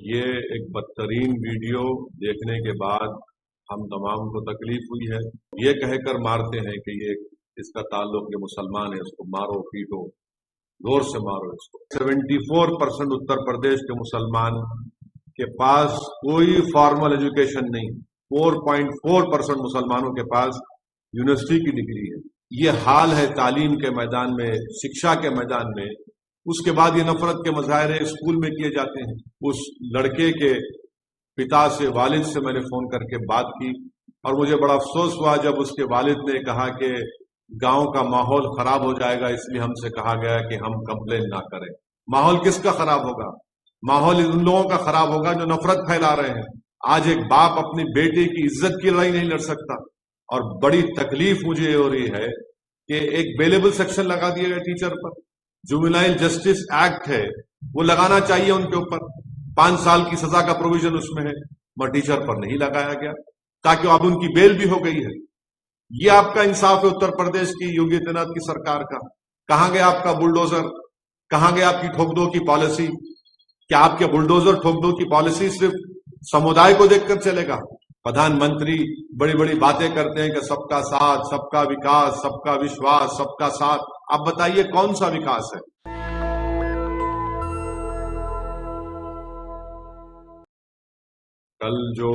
ये एक बदतरीन वीडियो देखने के बाद हम तमाम को तकलीफ हुई है। ये कहकर मारते हैं कि ये इसका ताल्लुक ये मुसलमान है, इसको मारो पीटो, जोर से मारो इसको। 74% उत्तर प्रदेश के मुसलमान के पास कोई फॉर्मल एजुकेशन नहीं, 4.4% मुसलमानों के पास यूनिवर्सिटी की डिग्री है। ये हाल है तालीम के मैदान में, शिक्षा के मैदान में। उसके बाद ये नफरत के मुजाहरे स्कूल में किए जाते हैं। उस लड़के के पिता से, वालिद से मैंने फोन करके बात की और मुझे बड़ा अफसोस हुआ जब उसके वालिद ने कहा कि गांव का माहौल खराब हो जाएगा, इसलिए हमसे कहा गया कि हम कंप्लेन ना करें। माहौल किसका खराब होगा? माहौल उन लोगों का खराब होगा जो नफरत फैला रहे हैं। आज एक बाप अपनी बेटे की इज्जत की लड़ाई नहीं लड़ सकता। और बड़ी तकलीफ मुझे हो रही है कि एक बेलेबल सेक्शन लगा दिया गया टीचर पर। जुवेनाइल जस्टिस एक्ट है, वो लगाना चाहिए उनके ऊपर, 5 साल की सजा का प्रोविजन उसमें है, मगर टीचर पर नहीं लगाया गया ताकि अब उनकी बेल भी हो गई है। ये आपका इंसाफ है उत्तर प्रदेश की योगी आदित्यनाथ की सरकार का? कहां गया आपका बुलडोजर? कहां गया आपकी ठोक दो की पॉलिसी? क्या आपके बुलडोजर ठोक दो की पॉलिसी सिर्फ समुदाय को देखकर चलेगा? प्रधानमंत्री बड़ी बड़ी बातें करते हैं कि सबका साथ, सबका विकास, सबका विश्वास, सबका साथ। अब बताइए कौन सा विकास है? कल जो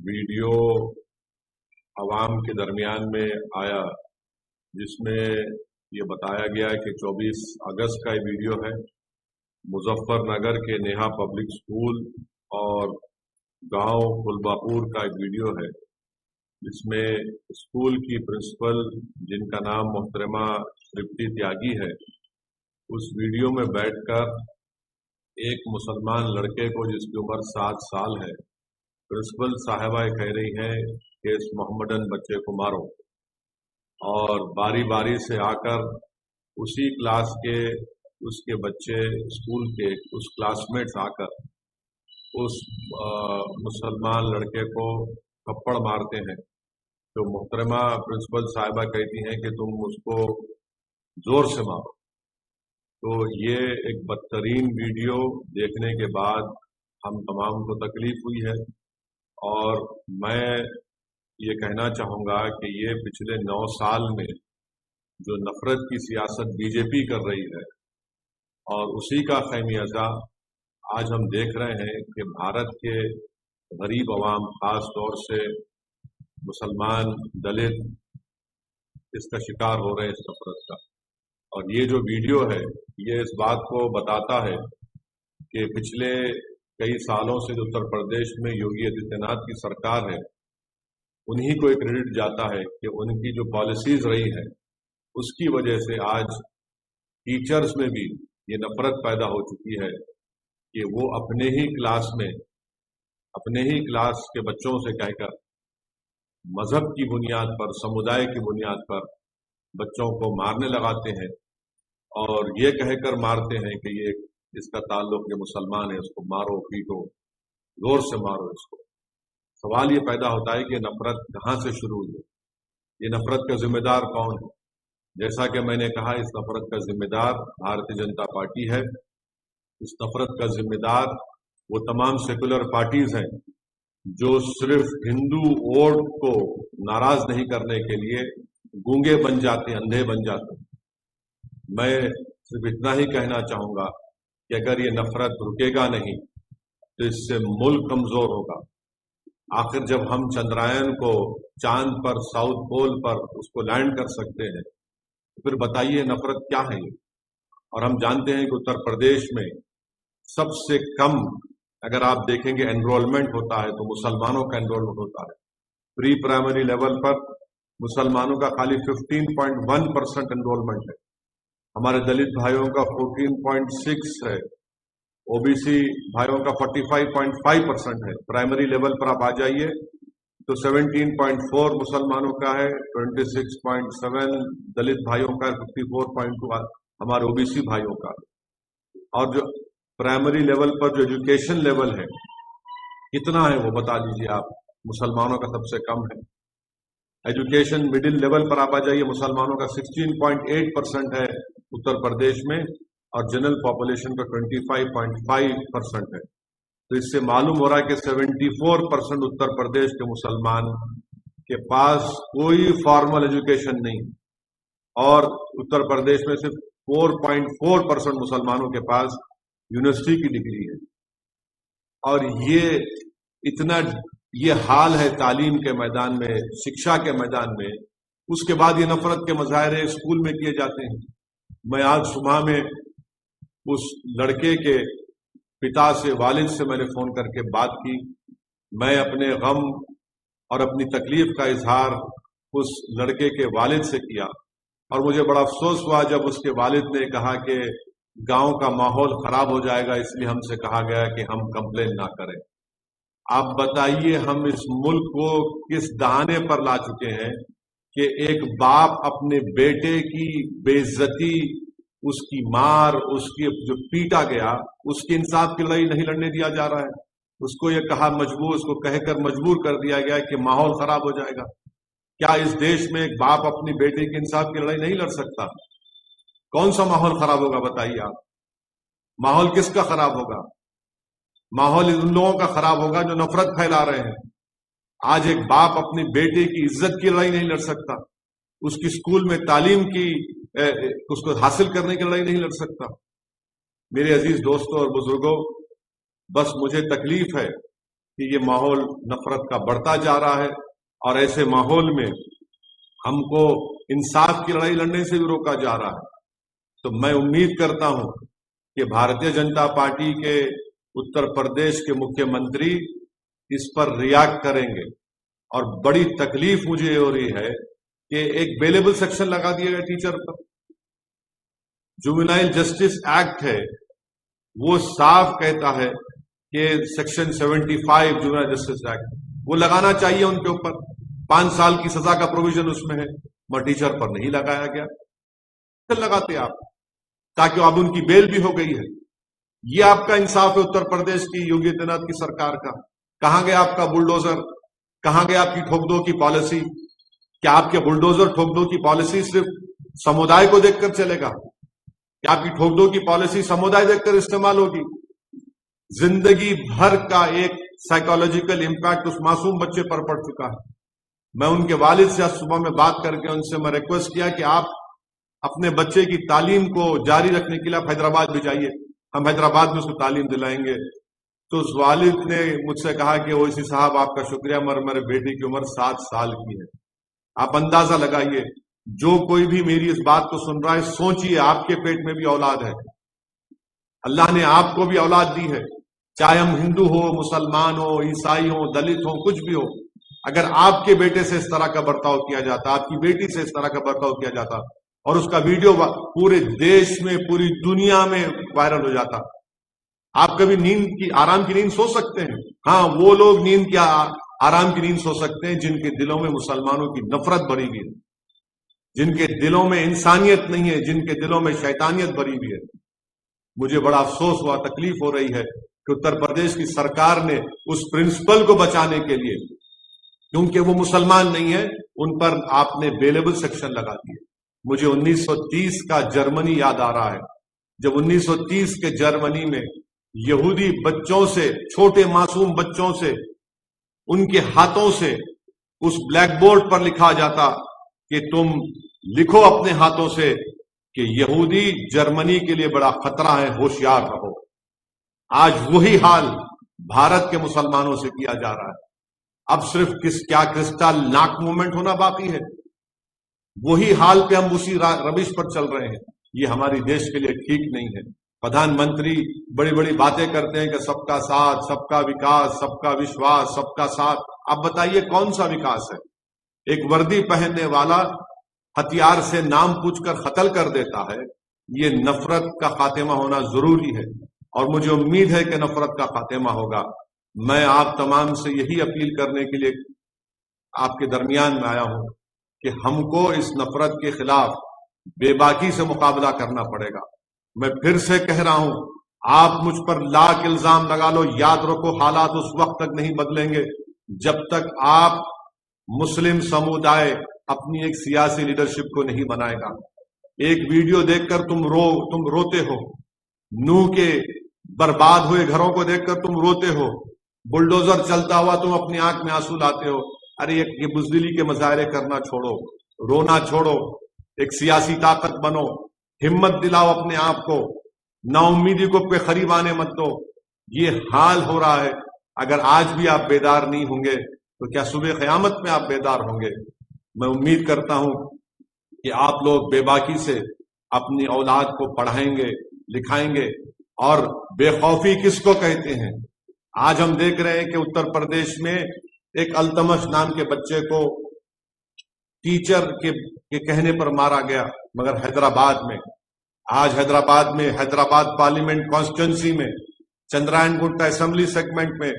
वीडियो अवाम के दरमियान में आया, जिसमें ये बताया गया कि 24 अगस्त का ये वीडियो है, मुजफ्फरनगर के नेहा पब्लिक स्कूल और गांव फुलबापुर का एक वीडियो है, जिसमें स्कूल की प्रिंसिपल, जिनका नाम मोहतरमा तृप्ति त्यागी है, उस वीडियो में बैठकर एक मुसलमान लड़के को, जिसकी उम्र 7 साल है, प्रिंसिपल साहिबा कह रही है कि इस मोहम्मदन बच्चे को मारो। और बारी बारी से आकर उसी क्लास के उसके बच्चे, स्कूल के उस क्लासमेट्स आकर उस मुसलमान लड़के को थप्पड़ मारते हैं। तो मोहतरमा प्रिंसिपल साहिबा कहती हैं कि तुम उसको जोर से मारो। तो ये एक बदतरीन वीडियो देखने के बाद हम तमाम को तकलीफ हुई है। और मैं ये कहना चाहूँगा कि ये पिछले 9 साल में जो नफरत की सियासत बीजेपी कर रही है, और उसी का खैमियाजा आज हम देख रहे हैं कि भारत के गरीब अवाम, खास तौर से मुसलमान, दलित, इसका शिकार हो रहे हैं, इस नफरत का। और ये जो वीडियो है, ये इस बात को बताता है कि पिछले कई सालों से जो उत्तर प्रदेश में योगी आदित्यनाथ की सरकार है, उन्हीं को एक क्रेडिट जाता है कि उनकी जो पॉलिसीज रही है, उसकी वजह से आज टीचर्स में भी ये नफरत पैदा हो चुकी है कि वो अपने ही क्लास में, अपने ही क्लास के बच्चों से कहकर मजहब की बुनियाद पर, समुदाय की बुनियाद पर बच्चों को मारने लगाते हैं। और ये कहकर मारते हैं कि ये इसका ताल्लुक ये मुसलमान है, इसको मारो पीटो, जोर से मारो इसको। सवाल ये पैदा होता है कि नफरत कहाँ से शुरू हुई? ये नफरत का जिम्मेदार कौन है? जैसा कि मैंने कहा, इस नफरत का जिम्मेदार भारतीय जनता पार्टी है। इस नफरत का जिम्मेदार वो तमाम सेकुलर पार्टीज हैं जो सिर्फ हिंदू वोट को नाराज नहीं करने के लिए गूंगे बन जाते हैं, अंधे बन जाते हैं। मैं सिर्फ इतना ही कहना चाहूंगा कि अगर ये नफरत रुकेगा नहीं तो इससे मुल्क कमजोर होगा। आखिर जब हम चंद्रयान को चांद पर, साउथ पोल पर उसको लैंड कर सकते हैं, तो फिर बताइए नफरत क्या है ये? और हम जानते हैं कि उत्तर प्रदेश में सबसे कम, अगर आप देखेंगे, एनरोलमेंट होता है तो मुसलमानों का एनरोलमेंट होता है। प्री प्राइमरी लेवल पर मुसलमानों का खाली 15.1% एनरोलमेंट है। हमारे दलित भाइयों का 14.6 है, ओबीसी भाइयों का 45.5% है। प्राइमरी लेवल पर आप आ जाइए तो 17.4 मुसलमानों का है, 26.7 दलित भाइयों का, 54.2 हमारे ओबीसी भाइयों का। और जो प्राइमरी लेवल पर जो एजुकेशन लेवल है, कितना है वो बता दीजिए आप? मुसलमानों का सबसे कम है। एजुकेशन मिडिल लेवल पर आप आ जाइए, मुसलमानों का 16.8% है उत्तर प्रदेश में, और जनरल पॉपुलेशन का 25.5% है। تو اس سے معلوم ہو رہا ہے کہ 74% اتر پردیش کے مسلمان کے پاس کوئی فارمل ایجوکیشن نہیں، اور اتر پردیش میں صرف 4.4% مسلمانوں کے پاس یونیورسٹی کی ڈگری ہے. اور یہ حال ہے تعلیم کے میدان میں، شکشا کے میدان میں. اس کے بعد یہ نفرت کے مظاہرے اسکول میں کیے جاتے ہیں. میں آج صبح میں اس لڑکے کے پتا سے، والد سے میں نے فون کر کے بات کی. میں اپنے غم اور اپنی تکلیف کا اظہار اس لڑکے کے والد سے کیا، اور مجھے بڑا افسوس ہوا جب اس کے والد نے کہا کہ گاؤں کا ماحول خراب ہو جائے گا، اس لیے ہم سے کہا گیا کہ ہم کمپلین نہ کریں. آپ بتائیے ہم اس ملک کو کس دہانے پر لا چکے ہیں کہ ایک باپ اپنے بیٹے کی بے عزتی، اس کی مار، اس کی جو پیٹا گیا، اس کی انصاف کی لڑائی نہیں لڑنے دیا جا رہا ہے. اس کو یہ اس کو کہہ کر مجبور کر دیا گیا کہ ماحول خراب ہو جائے گا. کیا اس دیش میں ایک باپ اپنی بیٹے کی انصاف کی لڑائی نہیں لڑ سکتا؟ کون سا ماحول خراب ہوگا بتائیے آپ؟ ماحول کس کا خراب ہوگا؟ ماحول ان لوگوں کا خراب ہوگا جو نفرت پھیلا رہے ہیں. آج ایک باپ اپنی بیٹے کی عزت کی لڑائی نہیں لڑ سکتا، اس کی اسکول میں تعلیم کی اس کو حاصل کرنے کی لڑائی نہیں لڑ سکتا. میرے عزیز دوستوں اور بزرگوں، بس مجھے تکلیف ہے کہ یہ ماحول نفرت کا بڑھتا جا رہا ہے، اور ایسے ماحول میں ہم کو انصاف کی لڑائی لڑنے سے بھی روکا جا رہا ہے. تو میں امید کرتا ہوں کہ بھارتیہ جنتا پارٹی کے اتر پردیش کے مکھیہ منتری اس پر ریاکٹ کریں گے. اور بڑی تکلیف مجھے ہو رہی ہے کہ ایک بیلیبل سیکشن لگا دیا گیا ٹیچر پر. جوینائل جسٹس ایکٹ ہے، وہ صاف کہتا ہے کہ سیکشن 75 جوینائل جسٹس ایکٹ وہ لگانا چاہیے ان کے اوپر. 5 سال کی سزا کا پروویژن اس میں ہے، مگر ٹیچر پر نہیں لگایا گیا. لگاتے آپ تاکہ اب ان کی بیل بھی ہو گئی ہے. یہ آپ کا انصاف ہے اتر پردیش کی یوگی آدتیہ ناتھ کی سرکار کا؟ کہاں گیا آپ کا بلڈوزر؟ کہاں گیا آپ کی ٹھوک دو کی پالیسی؟ کیا آپ کے بلڈوزر ٹھوک دو کی پالیسی صرف سمودائے کو دیکھ کر چلے گا؟ کیا آپ کی ٹھوک دو کی پالیسی سمودائے دیکھ کر استعمال ہوگی؟ زندگی بھر کا ایک سائیکولوجیکل امپیکٹ اس معصوم بچے پر پڑ چکا ہے. میں ان کے والد سے آج صبح میں بات کر کے ان سے میں ریکویسٹ کیا کہ آپ اپنے بچے کی تعلیم کو جاری رکھنے کے لیے آپ حیدرآباد بھی جائیے، ہم حیدرآباد میں اس کو تعلیم دلائیں گے. تو اس والد نے مجھ سے کہا کہ اویسی صاحب آپ کا شکریہ، مگر میرے بیٹے کی عمر 7 سال کی ہے. آپ اندازہ لگائیے، جو کوئی بھی میری اس بات کو سن رہا ہے، سوچئے آپ کے پیٹ میں بھی اولاد ہے. اللہ نے آپ کو بھی اولاد دی ہے، چاہے ہم ہندو ہو، مسلمان ہو، عیسائی ہو، دلت ہو، کچھ بھی ہو. اگر آپ کے بیٹے سے اس طرح کا برتاؤ کیا جاتا، آپ کی بیٹی سے اس طرح کا برتاؤ کیا جاتا، اور اس کا ویڈیو پورے دیش میں، پوری دنیا میں وائرل ہو جاتا، آپ کبھی آرام کی نیند سو سکتے ہیں؟ ہاں، وہ لوگ آرام کی نیند سو سکتے ہیں جن کے دلوں میں مسلمانوں کی نفرت بھری ہوئی ہے، جن کے دلوں میں انسانیت نہیں ہے، جن کے دلوں میں شیطانیت بھری ہوئی ہے. مجھے بڑا افسوس ہوا، تکلیف ہو رہی ہے کہ اتر پردیش کی سرکار نے اس پرنسپل کو بچانے کے لیے، کیونکہ وہ مسلمان نہیں ہے، ان پر آپ نے بیلیبل سیکشن لگا دیے. مجھے 1930 کا جرمنی یاد آ رہا ہے، جب 1930 کے جرمنی میں یہودی بچوں سے، چھوٹے معصوم بچوں سے، ان کے ہاتھوں سے اس بلیک بورڈ پر لکھا جاتا کہ تم لکھو اپنے ہاتھوں سے کہ یہودی جرمنی کے لیے بڑا خطرہ ہے، ہوشیار رہو. آج وہی حال بھارت کے مسلمانوں سے کیا جا رہا ہے. اب صرف کیا کرسٹل ناک موومنٹ ہونا باقی ہے؟ وہی حال پہ ہم اسی روش پر چل رہے ہیں. یہ ہماری دیش کے لیے ٹھیک نہیں ہے. پردھان منتری بڑی بڑی باتیں کرتے ہیں کہ سب کا ساتھ، سب کا وکاس، سب کا وشواس، سب کا ساتھ. اب بتائیے کون سا وکاس ہے؟ ایک وردی پہننے والا ہتھیار سے نام پوچھ کر قتل کر دیتا ہے. یہ نفرت کا خاتمہ ہونا ضروری ہے، اور مجھے امید ہے کہ نفرت کا خاتمہ ہوگا. میں آپ تمام سے یہی اپیل کرنے کے لیے آپ کے درمیان میں آیا ہوں کہ ہم کو اس نفرت کے خلاف بے باکی سے مقابلہ کرنا پڑے گا. میں پھر سے کہہ رہا ہوں، آپ مجھ پر لاکھ الزام لگا لو، یاد رکھو حالات اس وقت تک نہیں بدلیں گے جب تک آپ مسلم سمودائے اپنی ایک سیاسی لیڈرشپ کو نہیں بنائے گا. ایک ویڈیو دیکھ کر تم روتے ہو. نوح کے बर्बाद हुए घरों को देखकर तुम रोते हो, बुलडोजर चलता हुआ तुम अपनी आंख में आंसू लाते हो। अरे ये बुज़दिली के मुजाहरे करना छोड़ो, रोना छोड़ो, एक सियासी ताकत बनो, हिम्मत दिलाओ अपने आप को, नाउम्मीदी को पे खरीब आने मत दो। ये हाल हो रहा है, अगर आज भी आप बेदार नहीं होंगे तो क्या सुबह क़यामत में आप बेदार होंगे। मैं उम्मीद करता हूं कि आप लोग बेबाकी से अपनी औलाद को पढ़ाएंगे, लिखाएंगे। और बेखौफी किसको कहते हैं? आज हम देख रहे हैं कि उत्तर प्रदेश में एक अल्तमश नाम के बच्चे को टीचर के कहने पर मारा गया, मगर हैदराबाद में, आज हैदराबाद पार्लियामेंट कॉन्स्टिट्यूंसी में, चंद्रायन गुट्टा असेंबली सेगमेंट में,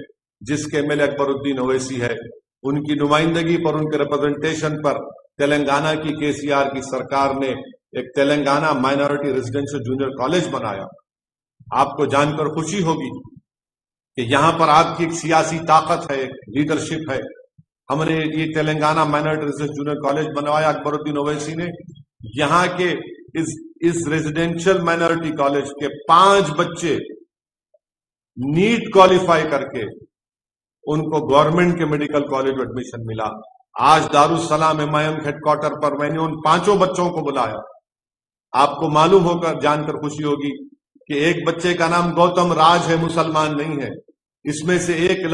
जिसके एमएलए अकबरुद्दीन ओवैसी है, उनकी नुमाइंदगी पर, उनके रिप्रेजेंटेशन पर तेलंगाना की केसीआर की सरकार ने एक Telangana minority residential junior college बनाया। आपको जानकर खुशी होगी कि यहां पर आपकी एक सियासी ताकत है, एक लीडरशिप है। हमने ये Telangana minority residential junior college बनवाया अकबरुद्दीन ओवैसी ने। यहाँ के इस रेजिडेंशियल माइनॉरिटी कॉलेज के 5 बच्चे नीट क्वालिफाई करके उनको गवर्नमेंट के मेडिकल कॉलेज में एडमिशन मिला। आज दारुसलाम एमआईएम हेडक्वार्टर पर मैंने उन 5 बच्चों को बुलाया। आपको मालूम होकर, जानकर खुशी होगी कि एक बच्चे का नाम गौतम राज है, मुसलमान नहीं है। इसमें से एक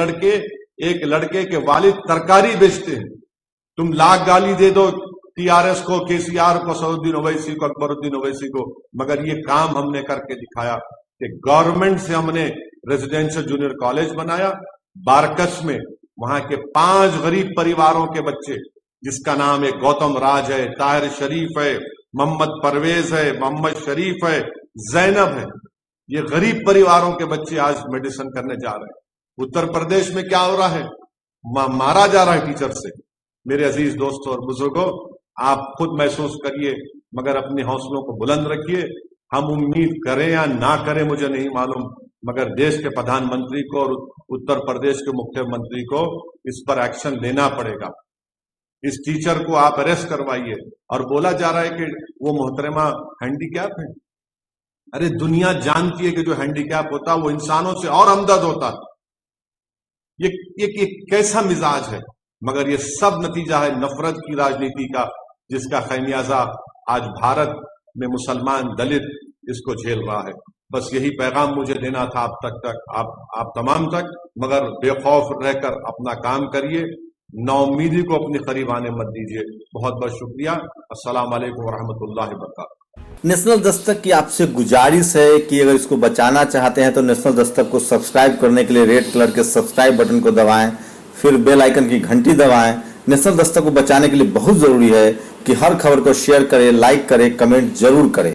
लड़के के वालिद तरकारी बेचते हैं। तुम लाख गाली दे दो टीआरएस को, केसीआर को, सऊद्दीन ओवैसी को, अकबरुद्दीन ओवैसी को, मगर ये काम हमने करके दिखाया कि गवर्नमेंट से हमने रेजिडेंशियल जूनियर कॉलेज बनाया। बारकस में वहां के 5 गरीब परिवारों के बच्चे, जिसका नाम एक गौतम राज है, ताहिर शरीफ है, मोहम्मद परवेज है, मोहम्मद शरीफ है, जैनब है, ये गरीब परिवारों के बच्चे आज मेडिसिन करने जा रहे हैं। उत्तर प्रदेश में क्या हो रहा है? मारा जा रहा है टीचर से। मेरे अजीज दोस्तों और बुजुर्गों, आप खुद महसूस करिए, मगर अपने हौसलों को बुलंद रखिए। हम उम्मीद करें या ना करें मुझे नहीं मालूम, मगर देश के प्रधानमंत्री को और उत्तर प्रदेश के मुख्यमंत्री को इस पर एक्शन लेना पड़ेगा। इस टीचर को आप अरेस्ट करवाइए। और बोला जा रहा है कि वो मोहतरमा हैंडीकैप है। अरे दुनिया जानती है कि जो हैंडीकैप होता है वो इंसानों से और हमदर्द होता है। ये कैसा मिजाज है? मगर ये सब नतीजा है नफरत की राजनीति का, जिसका खैमियाजा आज भारत में मुसलमान, दलित इसको झेल रहा है। बस यही पैगाम मुझे देना था आप तमाम तक। मगर बेखौफ रहकर अपना काम करिए, नाउम्मीदी को अपने करीब आने मत दीजिए। बहुत बहुत शुक्रिया। अस्सलाम वालेकुम रहमतुल्लाहि व बरकातहू। नेशनल दस्तक की आपसे गुजारिश है कि अगर इसको बचाना चाहते हैं तो नेशनल दस्तक को सब्सक्राइब करने के लिए रेड कलर के सब्सक्राइब बटन को दबाएं, फिर बेल आइकन की घंटी दबाएं। नेशनल दस्तक को बचाने के लिए बहुत जरूरी है कि हर खबर को शेयर करें, लाइक करें, कमेंट जरूर करें।